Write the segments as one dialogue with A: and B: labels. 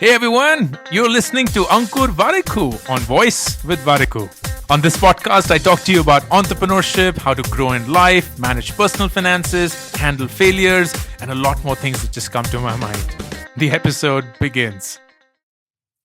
A: Hey everyone, you're listening to Ankur Warikoo on Voice with Warikoo. On this podcast, I talk to you about entrepreneurship, how to grow in life, manage personal finances, handle failures, and a lot more things that just come to my mind. The episode begins.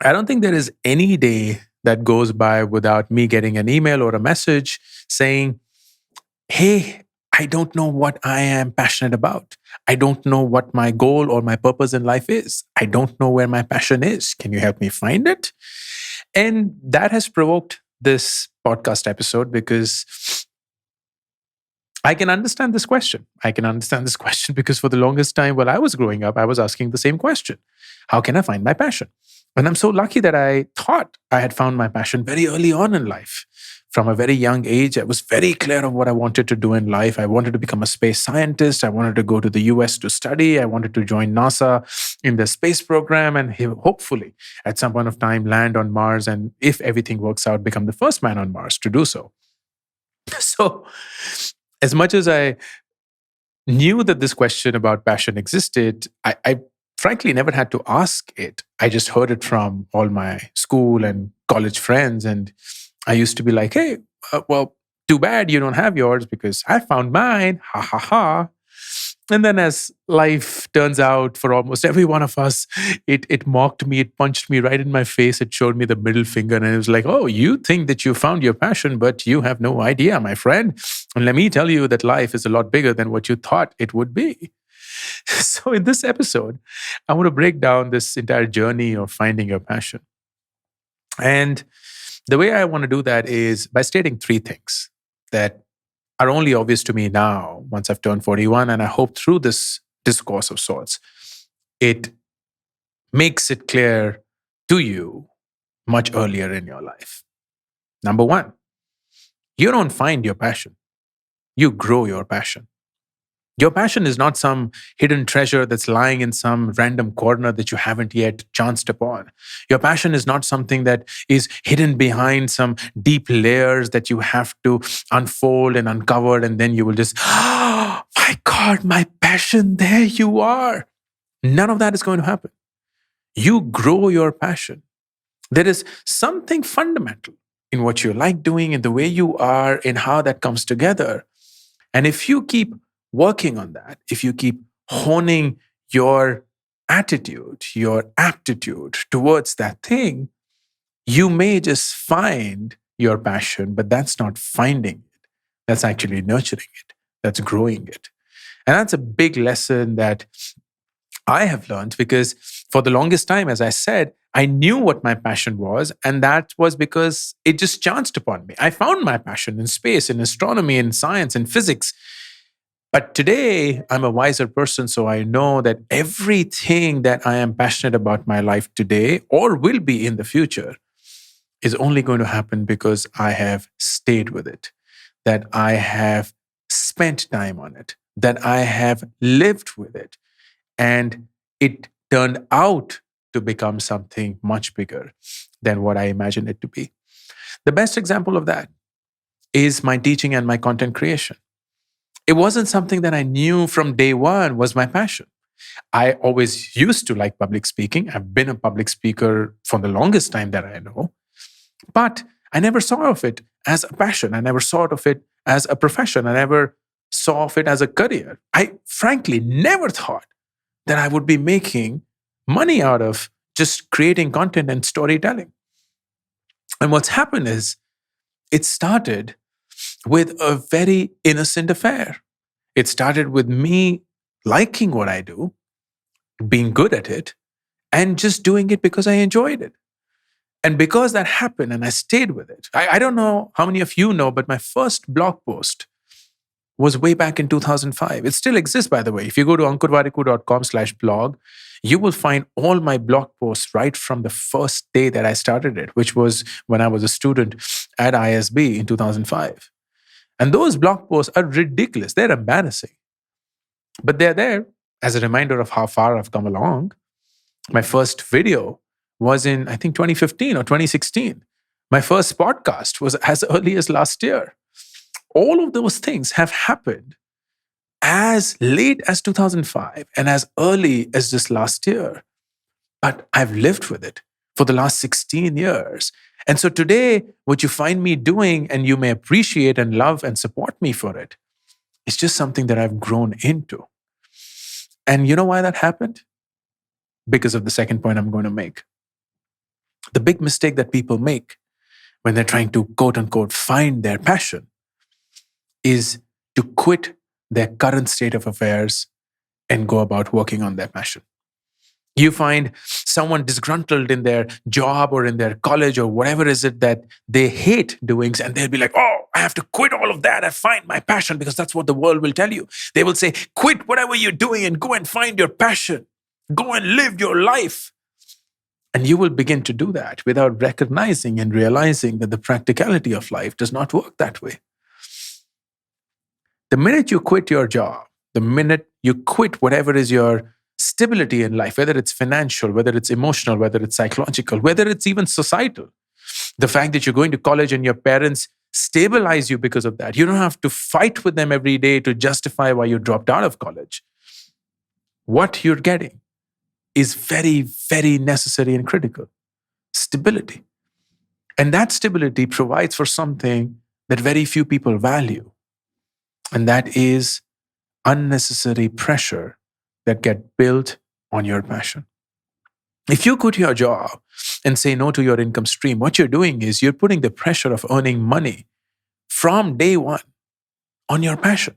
A: I don't think there is any day that goes by without me getting an email or a message saying, hey, I don't know what I am passionate about. I don't know what my goal or my purpose in life is. I don't know where my passion is. Can you help me find it? And that has provoked this podcast episode because I can understand this question. I can understand this question because for the longest time while I was growing up, I was asking the same question. How can I find my passion? And I'm so lucky that I thought I had found my passion very early on in life. From a very young age, I was very clear of what I wanted to do in life. I wanted to become a space scientist. I wanted to go to the US to study. I wanted to join NASA in the space program and hopefully at some point of time land on Mars. And if everything works out, become the first man on Mars to do so. So as much as I knew that this question about passion existed, I frankly never had to ask it. I just heard it from all my school and college friends. And I used to be like, hey, well, too bad you don't have yours because I found mine. Ha ha ha. And then as life turns out for almost every one of us, it mocked me, it punched me right in my face, it showed me the middle finger, and it was like, oh, you think that you found your passion, but you have no idea, my friend. And let me tell you that life is a lot bigger than what you thought it would be. So in this episode, I want to break down this entire journey of finding your passion. And the way I want to do that is by stating three things that are only obvious to me now once I've turned 41. And I hope through this discourse of sorts, it makes it clear to you much earlier in your life. Number one, you don't find your passion, you grow your passion. Your passion is not some hidden treasure that's lying in some random corner that you haven't yet chanced upon. Your passion is not something that is hidden behind some deep layers that you have to unfold and uncover, and then you will just, oh my God, my passion, there you are. None of that is going to happen. You grow your passion. There is something fundamental in what you like doing, in the way you are, in how that comes together. And if you keep working on that, if you keep honing your attitude, your aptitude towards that thing, you may just find your passion, but that's not finding it. That's actually nurturing it. That's growing it. And that's a big lesson that I have learned because for the longest time, as I said, I knew what my passion was, and that was because it just chanced upon me. I found my passion in space, in astronomy, in science, in physics. But today, I'm a wiser person, so I know that everything that I am passionate about my life today or will be in the future is only going to happen because I have stayed with it, that I have spent time on it, that I have lived with it, and it turned out to become something much bigger than what I imagined it to be. The best example of that is my teaching and my content creation. It wasn't something that I knew from day one was my passion. I always used to like public speaking. I've been a public speaker for the longest time that I know. But I never saw of it as a passion. I never saw of it as a profession. I never saw of it as a career. I frankly never thought that I would be making money out of just creating content and storytelling. And what's happened is it started with a very innocent affair. It started with me liking what I do, being good at it, and just doing it because I enjoyed it. And because that happened and I stayed with it, I don't know how many of you know, but my first blog post was way back in 2005. It still exists, by the way. If you go to ankurwarikoo.com/blog, you will find all my blog posts right from the first day that I started it, which was when I was a student at ISB in 2005. And those blog posts are ridiculous. They're embarrassing. But they're there as a reminder of how far I've come along. My first video was in, I think, 2015 or 2016. My first podcast was as early as last year. All of those things have happened as late as 2005 and as early as this last year. But I've lived with it for the last 16 years. And so today, what you find me doing, and you may appreciate and love and support me for it, it's just something that I've grown into. And you know why that happened? Because of the second point I'm going to make. The big mistake that people make when they're trying to quote unquote find their passion is to quit their current state of affairs and go about working on their passion. You find someone disgruntled in their job or in their college or whatever is it that they hate doing, and they'll be like, oh, I have to quit all of that and find my passion, because that's what the world will tell you. They will say, quit whatever you're doing and go and find your passion. Go and live your life. And you will begin to do that without recognizing and realizing that the practicality of life does not work that way. The minute you quit your job, the minute you quit whatever is your stability in life, whether it's financial, whether it's emotional, whether it's psychological, whether it's even societal, the fact that you're going to college and your parents stabilize you because of that, you don't have to fight with them every day to justify why you dropped out of college. What you're getting is very, very necessary and critical. Stability. And that stability provides for something that very few people value. And that is unnecessary pressure that get built on your passion. If you quit your job and say no to your income stream, what you're doing is you're putting the pressure of earning money from day one on your passion.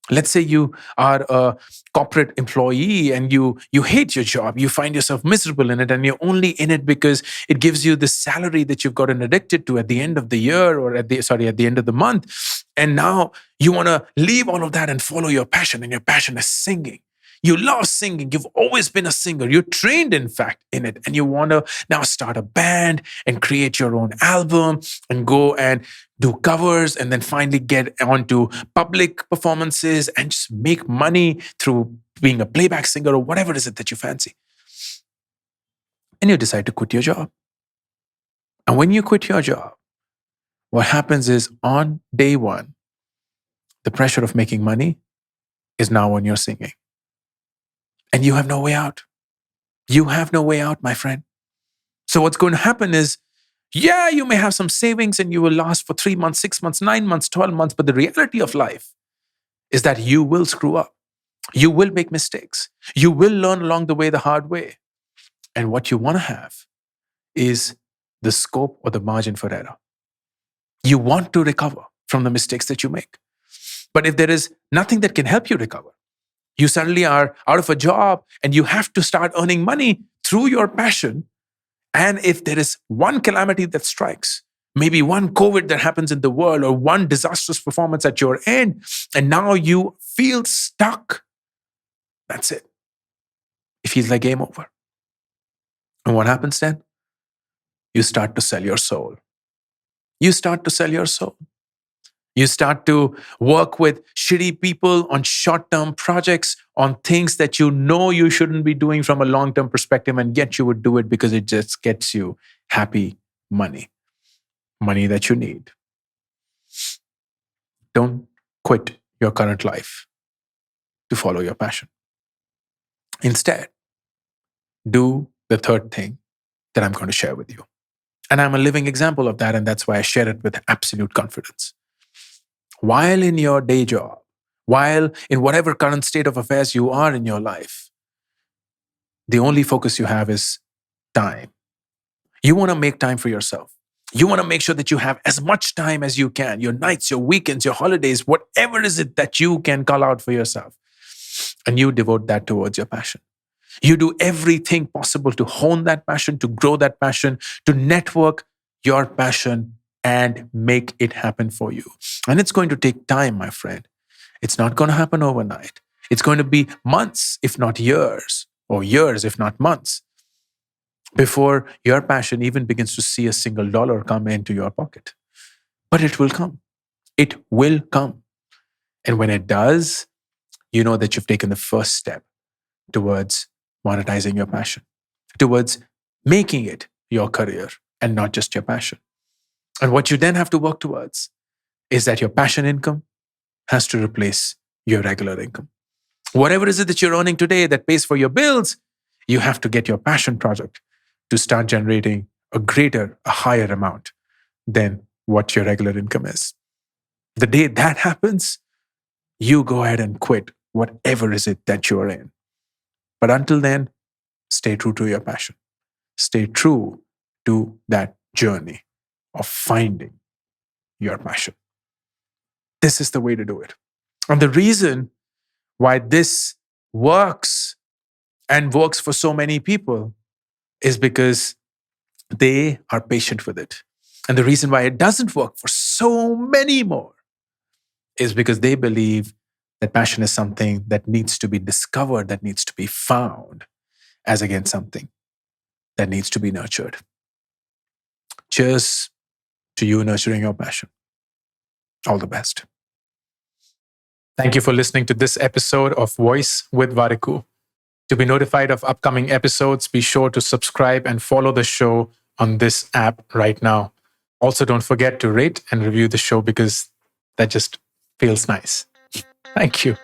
A: Let's say you are a corporate employee and you hate your job. You find yourself miserable in it, and you're only in it because it gives you the salary that you've gotten addicted to at the end of the year or at the end of the month. And now you want to leave all of that and follow your passion, and your passion is singing. You love singing. You've always been a singer. You're trained, in fact, in it. And you want to now start a band and create your own album and go and do covers and then finally get onto public performances and just make money through being a playback singer or whatever it is that you fancy. And you decide to quit your job. And when you quit your job, what happens is on day one, the pressure of making money is now on your singing. And you have no way out. You have no way out, my friend. So what's going to happen is, yeah, you may have some savings and you will last for 3 months, 6 months, 9 months, 12 months. But the reality of life is that you will screw up. You will make mistakes. You will learn along the way the hard way. And what you want to have is the scope or the margin for error. You want to recover from the mistakes that you make. But if there is nothing that can help you recover, you suddenly are out of a job and you have to start earning money through your passion. And if there is one calamity that strikes, maybe one COVID that happens in the world or one disastrous performance at your end, and now you feel stuck, that's it. It feels like game over. And what happens then? You start to sell your soul. You start to sell your soul. You start to work with shitty people on short-term projects, on things that you know you shouldn't be doing from a long-term perspective, and yet you would do it because it just gets you happy money that you need. Don't quit your current life to follow your passion. Instead, do the third thing that I'm going to share with you. And I'm a living example of that, and that's why I share it with absolute confidence. While in your day job, while in whatever current state of affairs you are in your life, the only focus you have is time. You want to make time for yourself. You want to make sure that you have as much time as you can, your nights, your weekends, your holidays, whatever is it that you can call out for yourself. And you devote that towards your passion. You do everything possible to hone that passion, to grow that passion, to network your passion and make it happen for you. And it's going to take time, my friend. It's not going to happen overnight. It's going to be months, if not years, or years, if not months, before your passion even begins to see a single dollar come into your pocket. But it will come. It will come. And when it does, you know that you've taken the first step towards monetizing your passion, towards making it your career and not just your passion. And what you then have to work towards is that your passion income has to replace your regular income. Whatever is it that you're earning today that pays for your bills, you have to get your passion project to start generating a higher amount than what your regular income is. The day that happens, you go ahead and quit whatever is it that you're in. But until then, stay true to your passion. Stay true to that journey of finding your passion. This is the way to do it. And the reason why this works and works for so many people is because they are patient with it. And the reason why it doesn't work for so many more is because they believe that passion is something that needs to be discovered, that needs to be found, as against something that needs to be nurtured. Cheers to you nurturing your passion. All the best. Thank you for listening to this episode of Voice with Warikoo. To be notified of upcoming episodes, be sure to subscribe and follow the show on this app right now. Also, don't forget to rate and review the show because that just feels nice. Thank you.